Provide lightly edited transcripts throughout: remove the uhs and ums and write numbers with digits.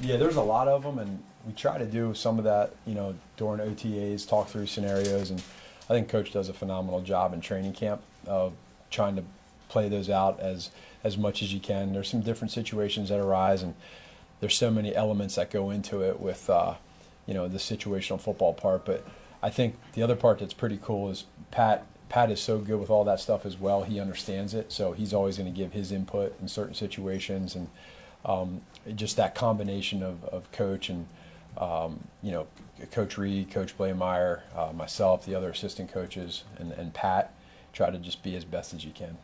Yeah, there's a lot of them, and we try to do some of that, during OTAs, talk through scenarios, and I think Coach does a phenomenal job in training camp of trying to play those out as much as you can. There's some different situations that arise, and there's so many elements that go into it with, the situational football part. But I think the other part that's pretty cool is Pat is so good with all that stuff as well. He understands it, so he's always going to give his input in certain situations, and just that combination of Coach and Coach Reed, Coach Blameyer, myself, the other assistant coaches, and Pat try to just be as best as you can.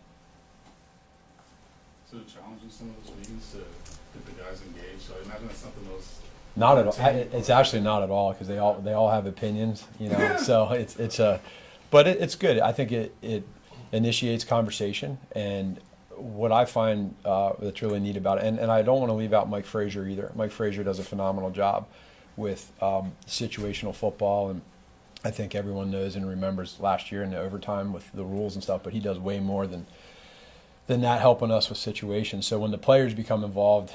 So challenging some of those meetings to get the guys engaged. So I imagine that's something those. Not at all. It's actually not at all, because they all have opinions, So but it's good. I think it initiates conversation, and what I find that's really neat about it, and I don't want to leave out Mike Frazier either. Mike Frazier does a phenomenal job with situational football, and I think everyone knows and remembers last year in the overtime with the rules and stuff, but he does way more than that, helping us with situations. So when the players become involved,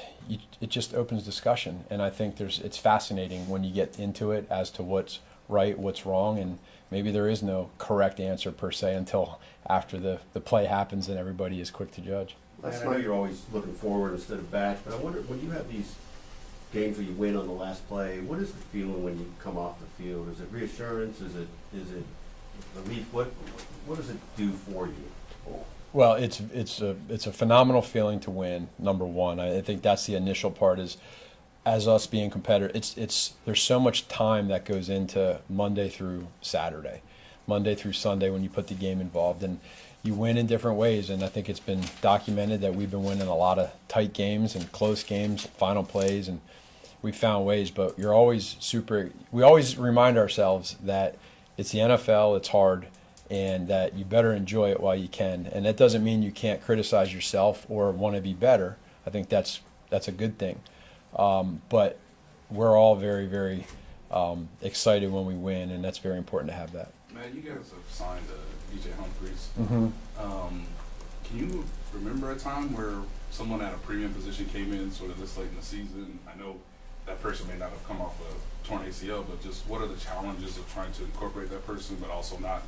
it just opens discussion, and I think it's fascinating when you get into it as to what's right, what's wrong, and maybe there is no correct answer per se until after the play happens and everybody is quick to judge. I know you're always looking forward instead of back, but I wonder, when you have these games where you win on the last play, what is the feeling when you come off the field? Is it reassurance? Is it relief? What does it do for you? Well, it's a phenomenal feeling to win. Number one, I think that's the initial part. Is as us being competitors, there's so much time that goes into Monday through Saturday, Monday through Sunday when you put the game involved, and you win in different ways. And I think it's been documented that we've been winning a lot of tight games and close games, final plays, and we found ways. But we always remind ourselves that it's the NFL, it's hard, and that you better enjoy it while you can. And that doesn't mean you can't criticize yourself or want to be better. I think that's a good thing. But we're all very, very excited when we win, and that's very important to have that. Man, you guys have signed DJ Humphries. Mm-hmm. Can you remember a time where someone at a premium position came in sort of this late in the season? I know that person may not have come off a torn ACL, but just what are the challenges of trying to incorporate that person, but also not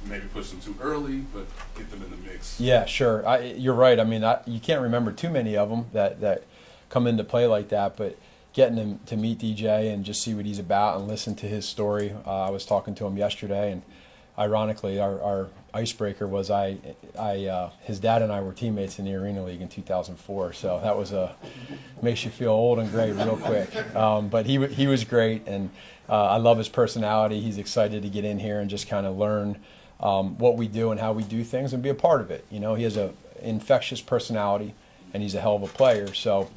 maybe push them too early, but get them in the mix? Yeah, sure. You're right. I mean, you can't remember too many of them that come into play like that, but getting him to meet DJ and just see what he's about and listen to his story. I was talking to him yesterday, and ironically, our icebreaker was his dad and I were teammates in the Arena League in 2004, so that makes you feel old and gray real quick. But he was great, and I love his personality. He's excited to get in here and just kind of learn what we do and how we do things and be a part of it. He has an infectious personality, and he's a hell of a player. So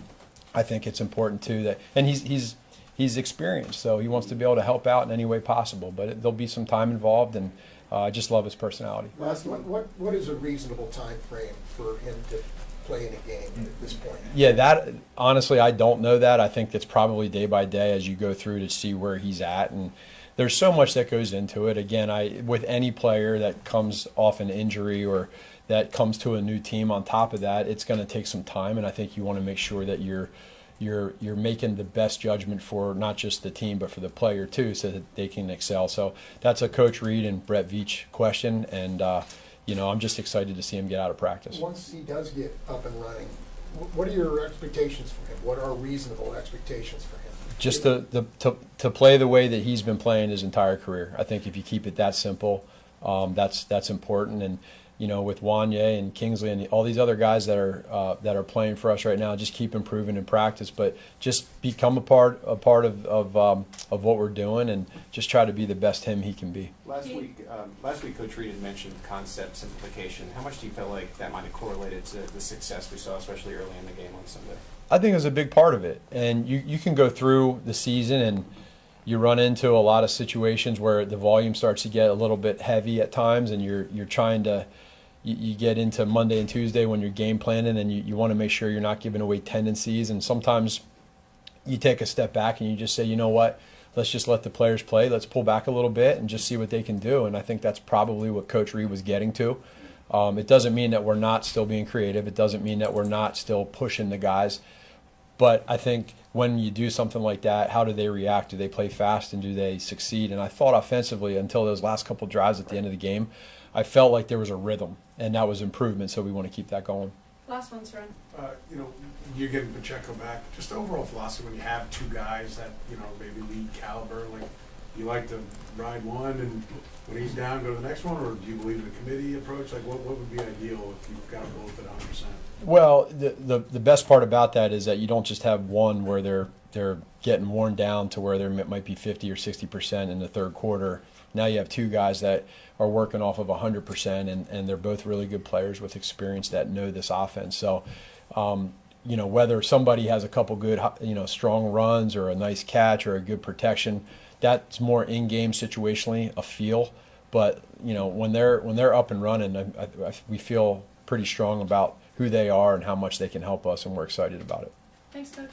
I think it's important too that, and he's experienced, so he wants to be able to help out in any way possible. But there'll be some time involved, and I just love his personality. Last one, what is a reasonable time frame for him to play in a game at this point? Yeah, that honestly, I don't know that. I think it's probably day by day as you go through to see where he's at, and there's so much that goes into it. Again, with any player that comes off an injury or that comes to a new team on top of that, it's going to take some time, and I think you want to make sure that you're making the best judgment for not just the team but for the player too, so that they can excel. So that's a Coach Reed and Brett Veach question, and I'm just excited to see him get out of practice. Once he does get up and running, what are your expectations for him? What are reasonable expectations for him? Just to play the way that he's been playing his entire career. I think if you keep it that simple, that's important. And with Wanye and Kingsley and all these other guys that are playing for us right now, just keep improving in practice, but just become a part of what we're doing, and just try to be the best him he can be. Last week, Coach Reed had mentioned concept simplification. How much do you feel like that might have correlated to the success we saw, especially early in the game on Sunday? I think it was a big part of it, and you can go through the season and you run into a lot of situations where the volume starts to get a little bit heavy at times, and you're trying to. You get into Monday and Tuesday when you're game planning, and you want to make sure you're not giving away tendencies. And sometimes you take a step back and you just say, you know what, let's just let the players play. Let's pull back a little bit and just see what they can do. And I think that's probably what Coach Reed was getting to. It doesn't mean that we're not still being creative. It doesn't mean that we're not still pushing the guys. But I think when you do something like that, how do they react? Do they play fast and do they succeed? And I thought offensively until those last couple drives at the end of the game, I felt like there was a rhythm, and that was improvement, so we want to keep that going. Last one's run. You're getting Pacheco back. Just overall philosophy when you have two guys that, maybe lead caliber, like, you like to ride one and when he's down, go to the next one, or do you believe in a committee approach? Like, what would be ideal if you've got both at 100%? Well, the best part about that is that you don't just have one where they're getting worn down to where there might be 50 or 60% in the third quarter. Now you have two guys that are working off of 100%, and they're both really good players with experience that know this offense. So, whether somebody has a couple good, strong runs or a nice catch or a good protection, that's more in-game situationally a feel. But when they're up and running, we feel pretty strong about who they are and how much they can help us, and we're excited about it. Thanks, Coach.